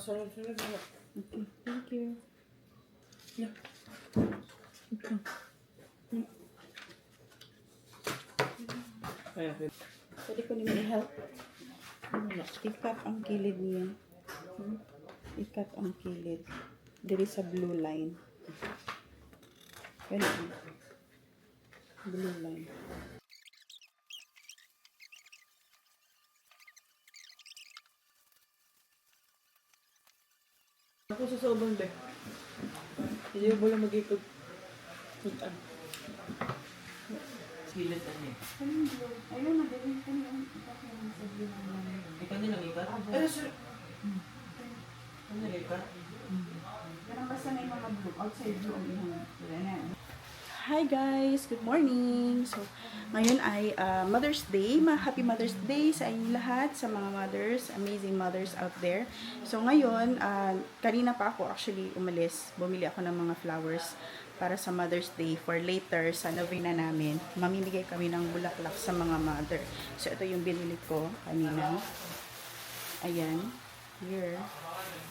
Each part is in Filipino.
pasunod-sunod na. Okay, thank you. Yeah. Okay. Ayan, pwede. Pwede ko naman i-help. I-cut ang kilid niya. I-cut ang kilid. Diri sa blue line. Pwede. Blue line. Ako sa sobrang be. Hindi mo lang mag-ikot. Tutan. Silat na niya. Ayun na, gawin ko na. Ikaw nilang ikat? Ay, sir. Ano nilikat? Pero basta may mga blue. Outside blue ang ihang. Hi guys! Good morning! So, ngayon ay Mother's Day. Happy Mother's Day sa inyo lahat, sa mga mothers, amazing mothers out there. So, ngayon, kanina pa ako actually umalis. Bumili ako ng mga flowers para sa Mother's Day for later sa novena namin. Mamimigay kami ng bulaklak sa mga mother. So, ito yung binili ko kanina. Ayan. Here.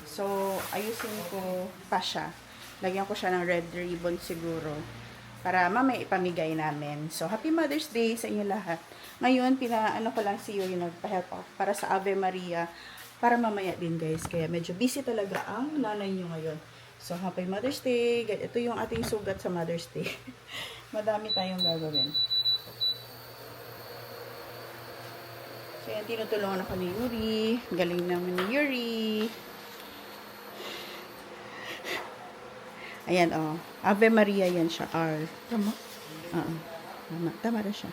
So, ayusin ko pa siya. Lagyan ko siya ng red ribbon siguro. Para mamaya ipamigay namin. So, Happy Mother's Day sa inyo lahat. Ngayon, pinaano ko lang si Yuri, nagpa-help ako para sa Ave Maria. Para mamaya din guys. Kaya medyo busy talaga ang nanay nyo ngayon. So, Happy Mother's Day. Ito yung ating sugat sa Mother's Day. Madami tayong gagawin. So, yan, tinutulungan ako ni Yuri. Galing naman ni Yuri. Ayan, oh. Ave Maria yan siya, R. Tama. Tama. Tama rin siya.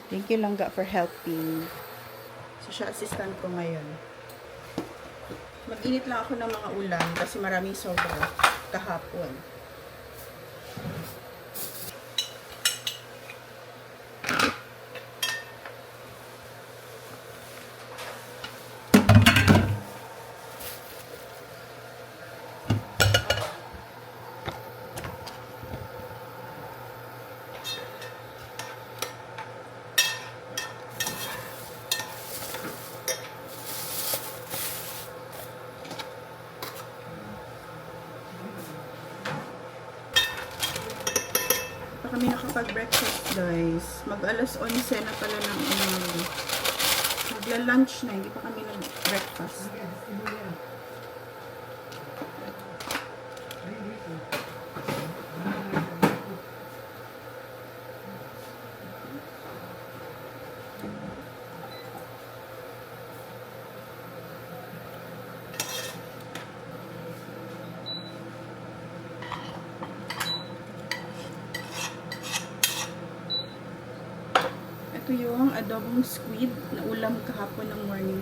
Thank you, Langga, for helping. So, siya assistant ko ngayon. Mag-init lang ako ng mga ulam kasi maraming sobra kahapon. Kami nakapag-breakfast guys. Mag-alas 11 na pala ng magla-lunch na. Hindi pa kami nag-breakfast. Ito yung adobong squid na ulam kahapon ng morning.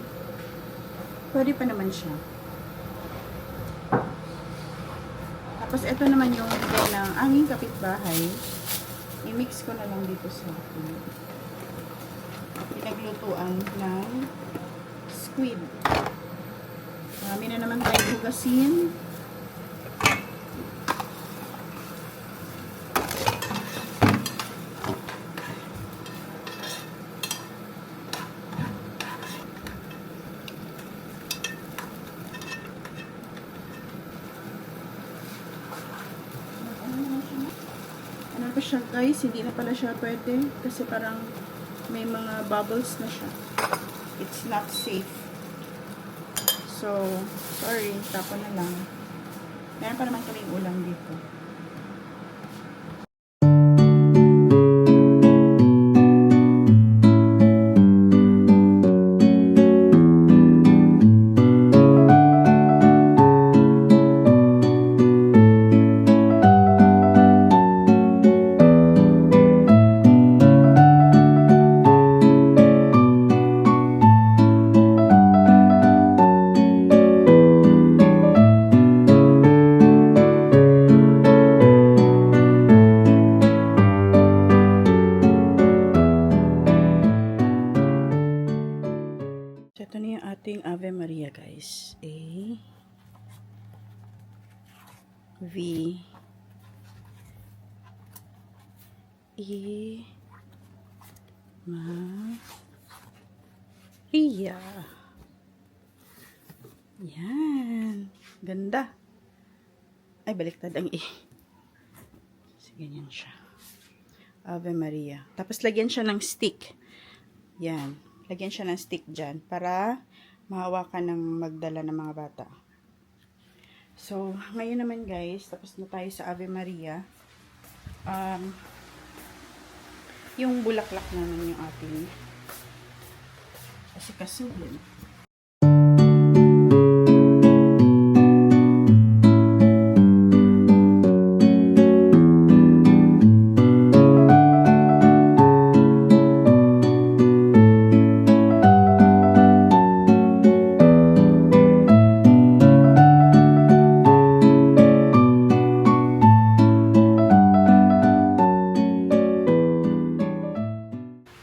Pwede pa naman siya. Tapos ito naman yung bigay ng aming kapitbahay. I-mix ko na lang dito sa akin. Pinaglutuan ng squid. Marami na naman tayong hugasin. Ano pa siya guys, hindi na pala siya pwede kasi parang may mga bubbles na siya. It's not safe. So, sorry, tapon na lang. Meron pa naman kaming ulam dito. Ito na yung ating Ave Maria guys. A V E Maria. Yan. Ganda. Ay, baliktad ang i. So, ganyan siya. Ave Maria. Tapos, lagyan siya ng stick. Yan. Lagyan siya ng stick dyan para mahawakan ng magdala ng mga bata. So, ngayon naman guys, tapos na tayo sa Ave Maria. Yung bulaklak naman yung ating kasi kasuhin.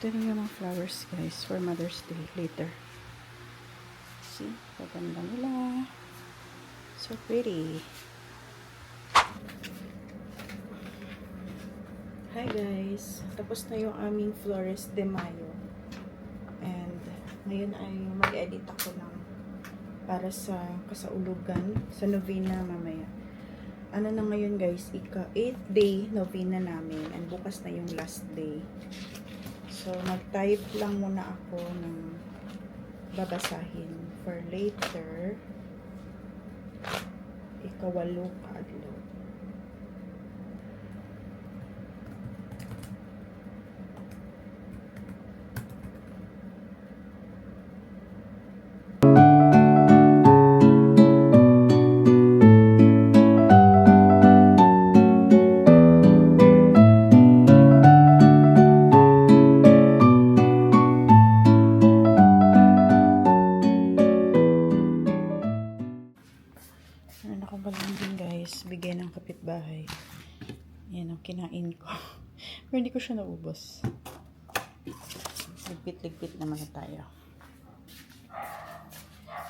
Ito yung mga flowers guys for Mother's Day later. See, paganda nila. So pretty. Hi guys, tapos na yung aming Flores de Mayo. And ngayon ay mag-edit ako ng para sa kasaulugan sa novena mamaya. Ano na ngayon guys, 8th day novena namin and bukas na yung last day. So, mag-type lang muna ako ng babasahin for later. Ikawalo kaadlaw. Bigay ng kapitbahay. Yan ang kinain ko. Pero hindi ko siya naubos. Ligpit-ligpit naman na tayo.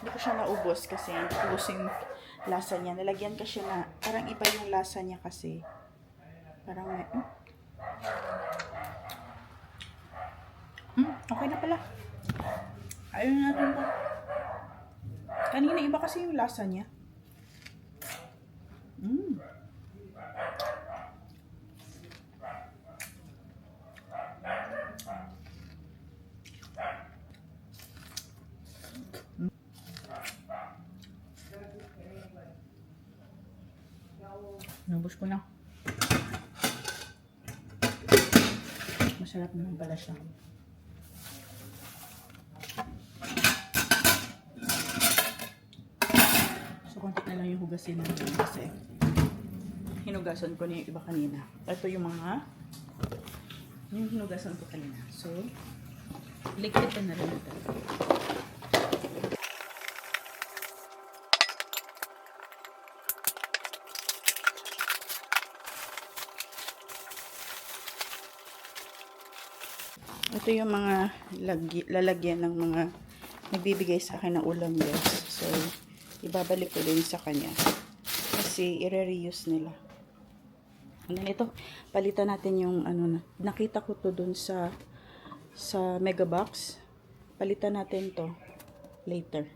Hindi ko siya naubos kasi hindi ko gusto yung lasa niya. Nalagyan kasi na, parang iba yung lasa niya kasi. Parang may, okay na pala. Ayun natin po. Kanina iba kasi yung lasa niya. Nabos ko na. Masarap naman pala siya. So, konti na lang yung hugasin natin kasi hinugasan ko na yung iba kanina. Ito yung hinugasan ko kanina. So, ligpitan na rin ito. Ito yung mga lalagyan ng mga nagbibigay sa akin ng ulam guys. So, ibabalik ko din sa kanya. Kasi, i-reuse nila. And then, ito, palitan natin yung nakita ko to dun sa Mega Box. Palitan natin to later.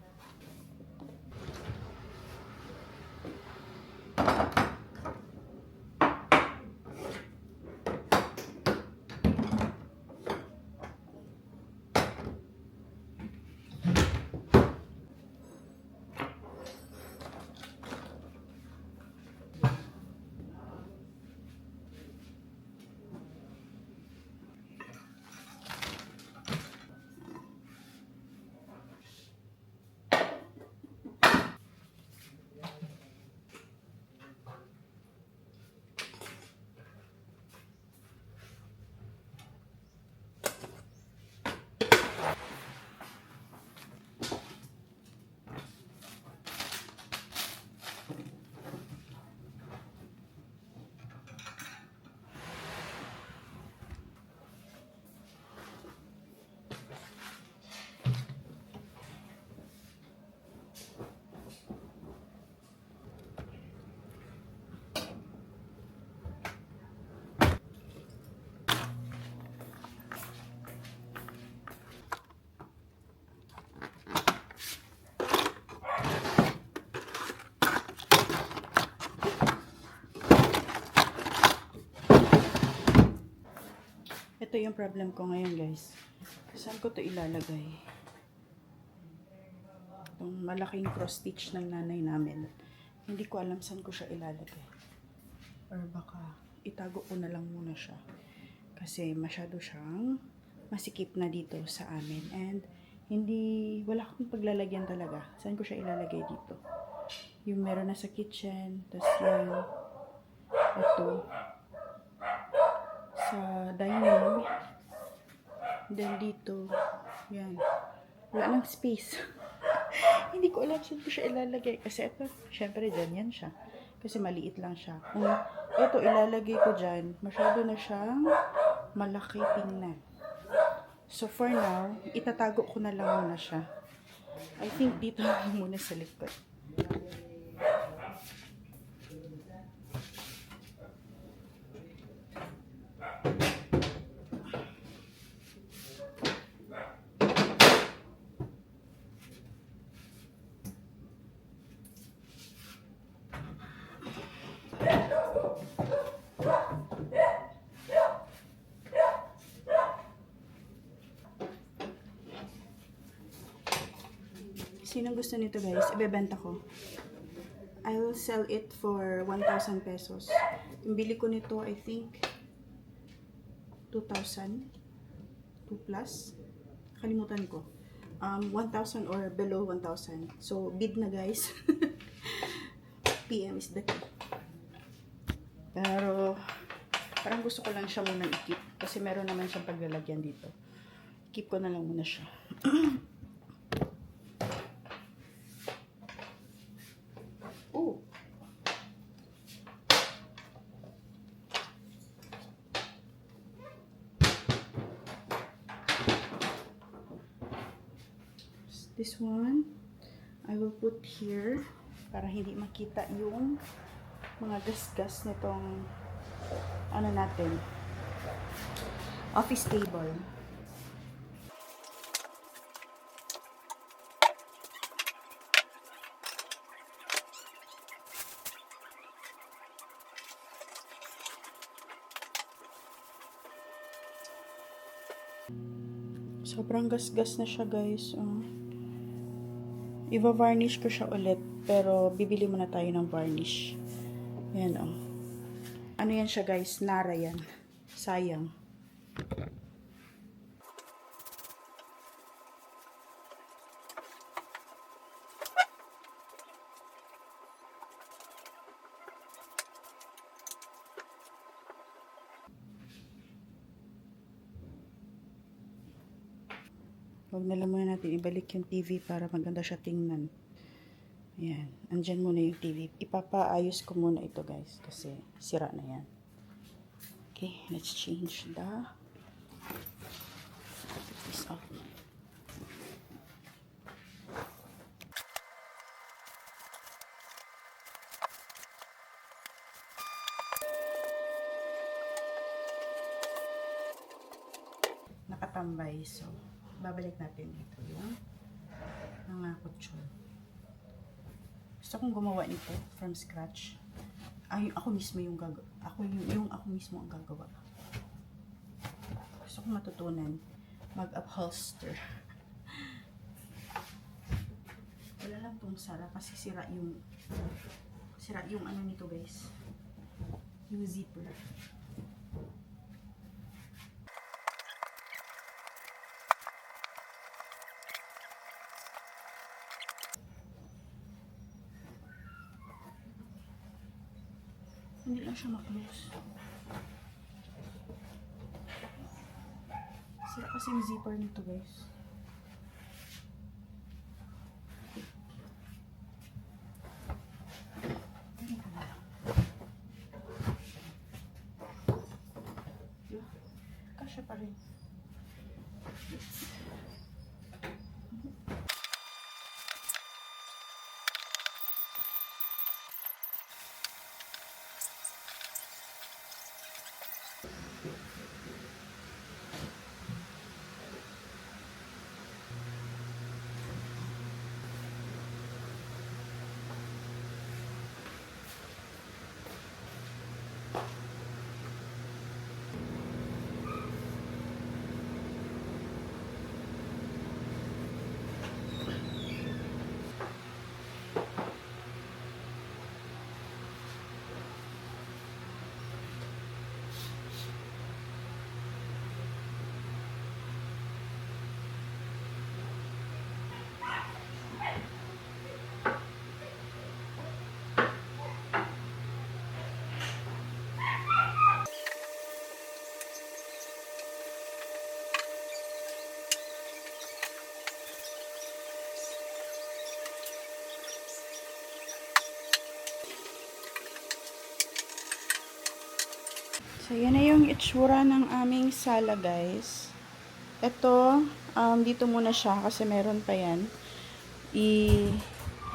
Ito yung problem ko ngayon, guys. Saan ko to ilalagay? Itong malaking cross stitch ng nanay namin. Hindi ko alam saan ko siya ilalagay. Or baka itago ko na lang muna siya. Kasi masyado siyang masikip na dito sa amin. And wala akong paglalagyan talaga. Saan ko siya ilalagay dito? Yung meron na sa kitchen. Tapos yung ito sa dining. Then dito. Yan. Wala nang space. Hindi ko alam saan ko siya ilalagay. Kasi ito, syempre dyan yan siya. Kasi maliit lang siya. Kung ito ilalagay ko dyan, masyado na siyang malaki tingnan. So for now, itatago ko na lang muna siya. I think dito lang muna sa likod. Sinong gusto nito, guys? Ibebenta ko. I will sell it for 1,000 pesos. Yung bili ko nito, I think 2,000. 2 plus. Kalimutan ko. 1,000 or below 1,000. So, bid na, guys. PM is the key. Pero, parang gusto ko lang siya muna i-keep. Kasi meron naman siyang paglalagyan dito. Keep ko na lang muna siya. Oh! This one, I will put here para hindi makita yung mga gas-gas nitong ano natin, office table. Sobrang gas-gas na siya, guys. Iva-varnish ko siya ulit, pero bibili muna tayo ng varnish. Ayan, oh. Ano yan siya, guys? Nara yan. Sayang. Huwag na lang muna natin ibalik yung TV para maganda siya tingnan. Ayan. Andyan muna yung TV. Ipapaayos ko muna ito, guys. Kasi sira na yan. Okay. Let's change the... Put this off. Nakatambay. So, babalik natin dito yung mga kutsyon. Gusto kong gumawa nito from scratch. Ay, ako mismo yung gagawa. Ako mismo ang gagawa. Gusto kong matutunan mag-upholster. Wala lang tong sara kasi sira yung ano nito, guys. Yung zipper. Hindi lang siya ma-close. Sira kasi yung zipper nito, guys. Kasya pa rin. So, yan na yung itsura ng aming sala, guys. Ito, dito muna siya kasi meron pa yan.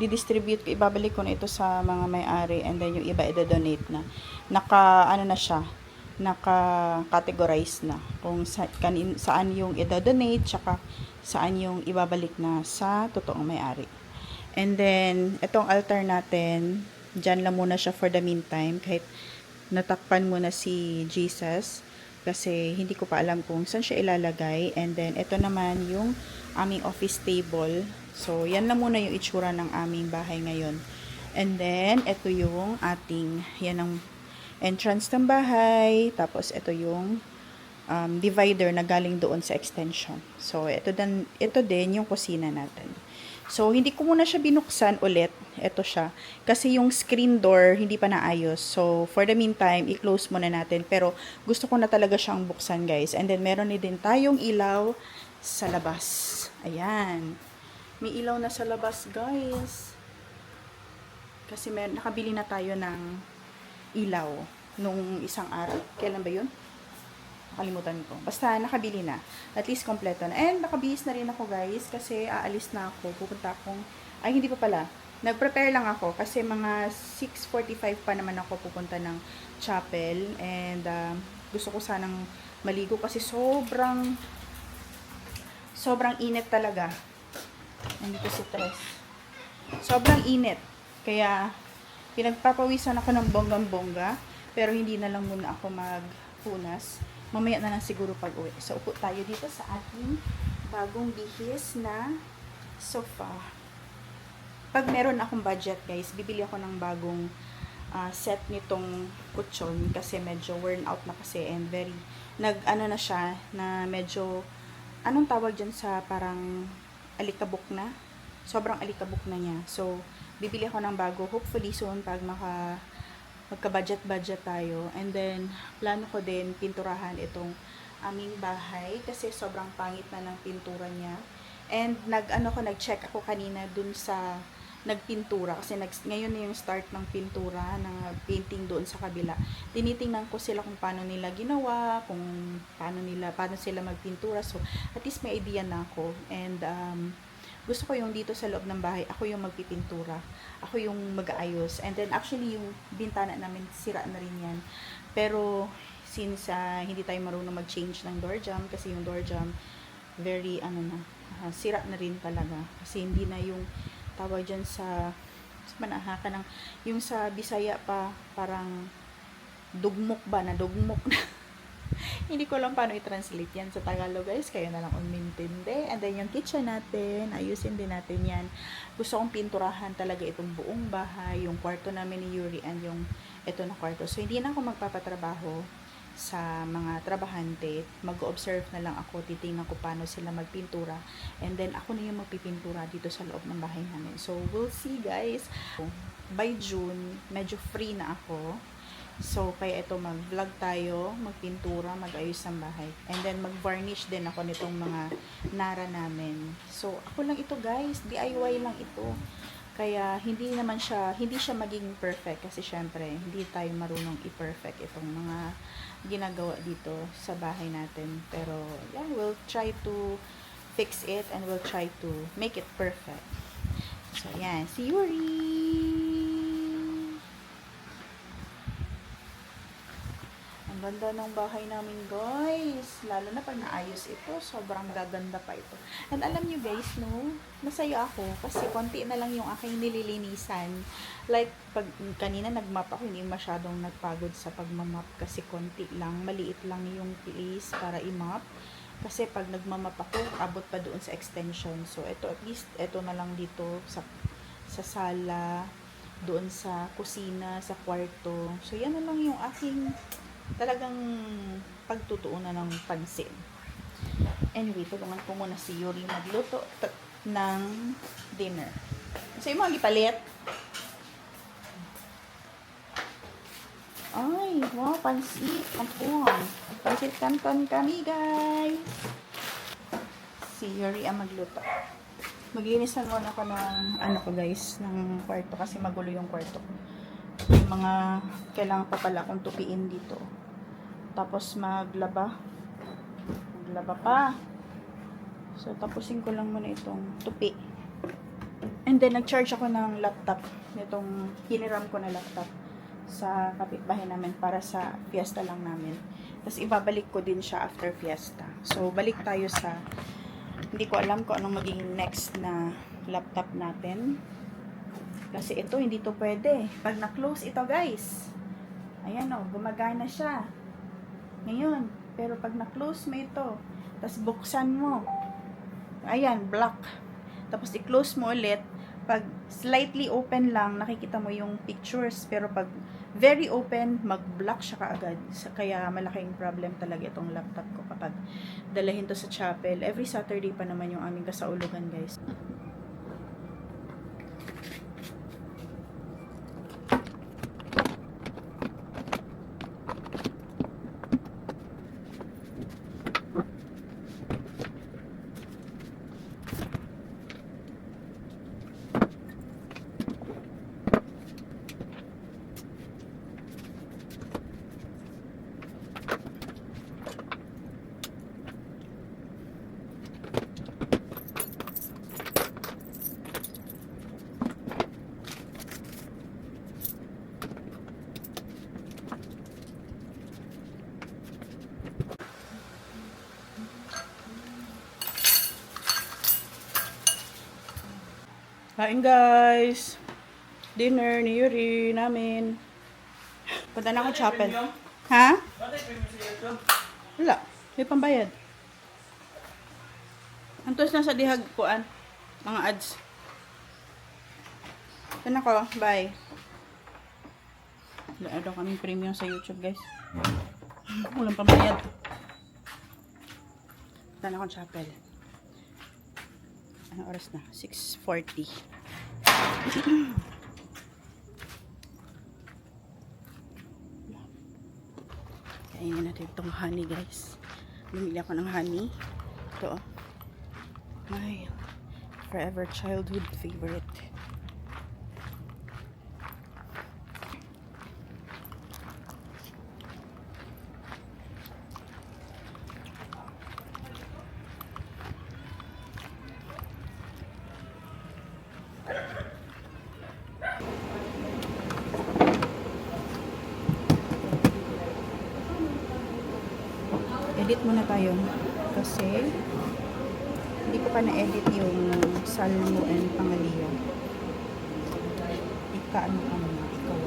I-distribute ko, ibabalik ko na ito sa mga may-ari and then yung iba i-donate na. Ano na siya, naka-categorize na kung saan yung i-donate tsaka saan yung ibabalik na sa totoong may-ari. And then, itong altar natin, dyan lang muna siya for the meantime kahit natakpan muna si Jesus kasi hindi ko pa alam kung saan siya ilalagay. And then, ito naman yung aming office table. So, yan lang muna yung itsura ng aming bahay ngayon. And then, ito yung yan ang entrance ng bahay. Tapos, ito yung divider na galing doon sa extension. So, ito din yung kusina natin. So, hindi ko muna siya binuksan ulit. Ito siya. Kasi yung screen door, hindi pa naayos. So, for the meantime, i-close muna natin. Pero, gusto ko na talaga siyang buksan, guys. And then, meron din tayong ilaw sa labas. Ayan. May ilaw na sa labas, guys. Kasi nakabili na tayo ng ilaw nung isang araw. Kailan ba yun? Nakalimutan ko. Basta nakabili na. At least kompleto na. And nakabihis na rin ako, guys. Kasi aalis na ako. Pupunta akong... Ay, hindi pa pala. Nag-prepare lang ako. Kasi mga 6:45 pa naman ako pupunta ng chapel. And gusto ko sanang maligo. Kasi sobrang init talaga. Nandito si Tres. Sobrang init. Kaya, pinagpapawisan ako ng bonggang-bongga. Pero hindi na lang muna ako magpunas. Mamaya na lang siguro pag uwi. So, upo tayo dito sa ating bagong bihis na sofa. Pag meron akong budget, guys, bibili ako ng bagong set nitong kutsyon kasi medyo worn out na kasi and very, na siya, na medyo, anong tawag dyan sa parang alikabok na? Sobrang alikabok na niya. So, bibili ako ng bago. Hopefully soon pag magka-budget tayo. And then, plano ko din pinturahan itong aming bahay kasi sobrang pangit na ng pintura niya. And nag-check ako kanina dun sa nagpintura kasi ngayon na yung start ng pintura, ng painting doon sa kabila. Tinitingnan ko sila kung paano nila ginawa, kung paano sila magpintura. So, at least may idea na ako. And gusto ko yung dito sa loob ng bahay, ako yung magpipintura. Ako yung mag-aayos. And then, actually, yung bintana namin, sira na rin yan. Pero, since hindi tayo marunong mag-change ng door jamb, kasi yung door jamb, very, sira na rin talaga. Kasi hindi na yung tawag dyan sa manahaka ng, yung sa Bisaya pa, parang dugmok ba, na dugmok na. Hindi ko lang paano i-translate yan sa Tagalog, guys. Kayo na lang umintindi. And then, yung kitchen natin, ayusin din natin yan. Gusto kong pinturahan talaga itong buong bahay, yung kwarto namin ni Yuri, and yung ito na kwarto. So, hindi na ako magpapatrabaho sa mga trabahante. Mag-observe na lang ako, titingnan ko paano sila magpintura. And then, ako na yung magpipintura dito sa loob ng bahay namin. So, we'll see, guys. By June, medyo free na ako. So, kaya ito, mag-vlog tayo, magpintura, mag-ayos ng bahay. And then, mag-varnish din ako nitong mga nara namin. So, ako lang ito, guys. DIY lang ito. Kaya, hindi siya maging perfect. Kasi, syempre, hindi tayo marunong i-perfect itong mga ginagawa dito sa bahay natin. Pero, yeah, we'll try to fix it and we'll try to make it perfect. So, yan. Si Yuri! Ganda ng bahay namin, guys. Lalo na pag naayos ito, sobrang gaganda pa ito. And alam nyo, guys, no, masaya ako kasi konti na lang yung aking nililinisan. Like, pag kanina nagmap ako, hindi masyadong nagpagod sa pagmamap kasi konti lang, maliit lang yung place para imap. Kasi pag nagmamap ako, abot pa doon sa extension. So, ito, at least, ito na lang dito sa sala, doon sa kusina, sa kwarto. So, yan na lang yung aking talagang pagtutuunan ng pansin. Anyway, tulungan ko muna si Yuri magluto ng dinner. Kasi yung mga gipalit. Ay, wow, pansit. Kanton. Pansit kanton kami, guys. Si Yuri ang magluto. Maglinisan muna ako ng, guys, ng kwarto kasi magulo yung kwarto ko. Yung mga kailangan pa pala akong tupiin dito. Tapos maglaba. Maglaba pa. So, tapusin ko lang muna itong tupi. And then, nag-charge ako ng laptop. Itong hiniram ko na laptop sa kapitbahay namin para sa fiesta lang namin. Tapos, ibabalik ko din siya after fiesta. So, balik tayo sa, hindi ko alam kung anong magiging next na laptop natin. Kasi ito, hindi to pwede. Pag na-close ito, guys. Ayan o, gumagana siya. Ngayon, pero pag na-close mo ito, tapos buksan mo, ayan, block. Tapos i-close mo ulit. Pag slightly open lang, nakikita mo yung pictures. Pero pag very open, mag-block siya kaagad. Kaya malaking problem talaga itong laptop ko kapag dalahin to sa chapel. Every Saturday pa naman yung aming kasaulugan, guys. Kain, guys. Dinner ni Yuri namin. Punta na ako chapel. Ha? Wala. May pambayad. Antos na sa dihag kuan. Mga ads. Yan ako. Bye. Wala daw kaming premium sa YouTube, guys. Walang pambayad. Punta na ako chapel. Anong oras na? 6:40. Kainin natin itong honey, guys. Bumili ako ng honey. Ito, oh. My forever childhood favorite. Edit muna tayo kasi hindi ko pa na-edit yung Salmo and Pangaliwa. Ika-ano ka muna, ikaw.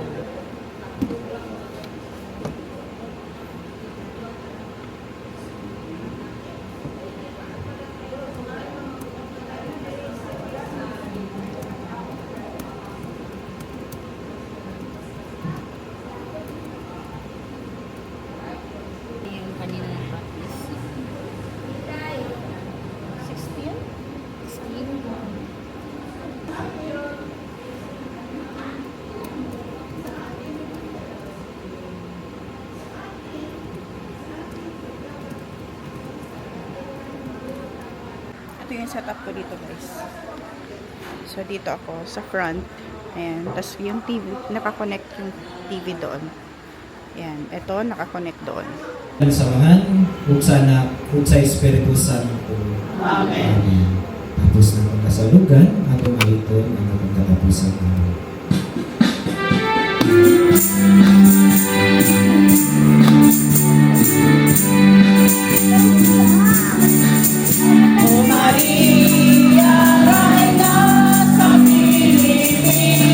Yung kanina ng practice. 16? 16. Ito yung setup ko dito, guys. So, dito ako sa front. Ayan. Tapos yung TV, nakakonect yung TV doon. Ayan. Ito, nakakonect doon. Samahan, kung sa Espiritu Santo. Amen. Tapos na pagkasalugan, at umaliton ang pagkatapusan namin. O Maria, Reina sa Pilipinas,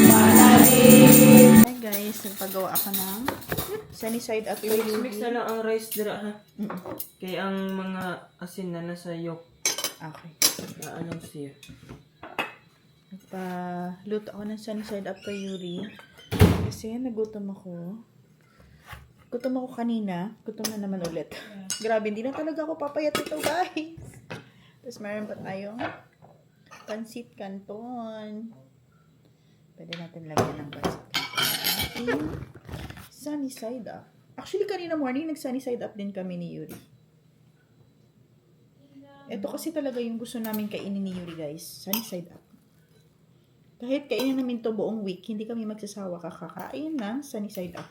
manalig. Hi guys, nagpagawa ako ng sunny side up for I-mix na lang ang rice dira ha. Mm. Kaya ang mga asin na nasa yolk. Okay. Anong siya? Nagpa-luto ako ng sunny side up kay Yuri. Kasi nagutom ako. Gutom ako kanina. Gutom na naman ulit. Grabe, hindi na talaga ako papayat ito, guys. Tapos meron pa tayong pansit canton. Pwede natin lagyan ng pansit canton. Sunny side up. Actually, kanina morning, nag-sunny side up din kami ni Yuri. Ito kasi talaga yung gusto namin kainin ni Yuri, guys. Sunny side up. Kahit kainin namin to buong week, hindi kami magsasawa kakakain ng sunny side up.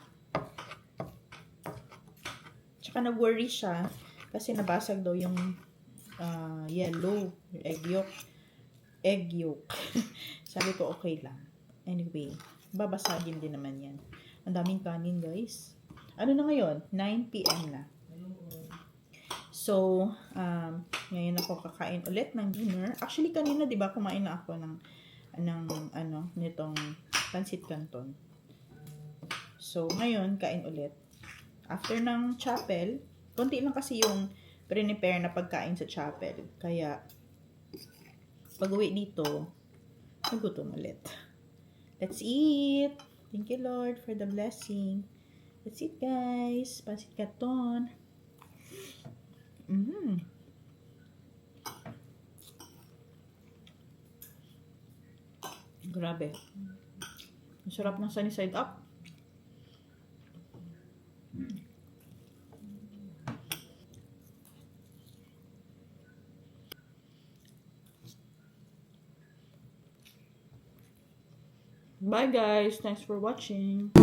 Tsaka nag-worry siya kasi nabasag daw yung yellow, yung egg yolk. Egg yolk. Sabi ko, okay lang. Anyway, babasagin din naman yan. Ang daming kanin, guys. Ano na ngayon? 9 p.m. na. So, ngayon ako kakain ulit ng dinner. Actually, kanina, di ba, kumain na ako ng nitong pancit canton. So, ngayon, kain ulit. After ng chapel, konti lang kasi yung prepare na pagkain sa chapel. Kaya, pag uwi dito, nagutom ulit. Let's eat! Thank you, Lord, for the blessing. Let's eat, guys. Pancit canton. Grabe. Ang sarap ng sunny side up. Bye guys. Thanks for watching.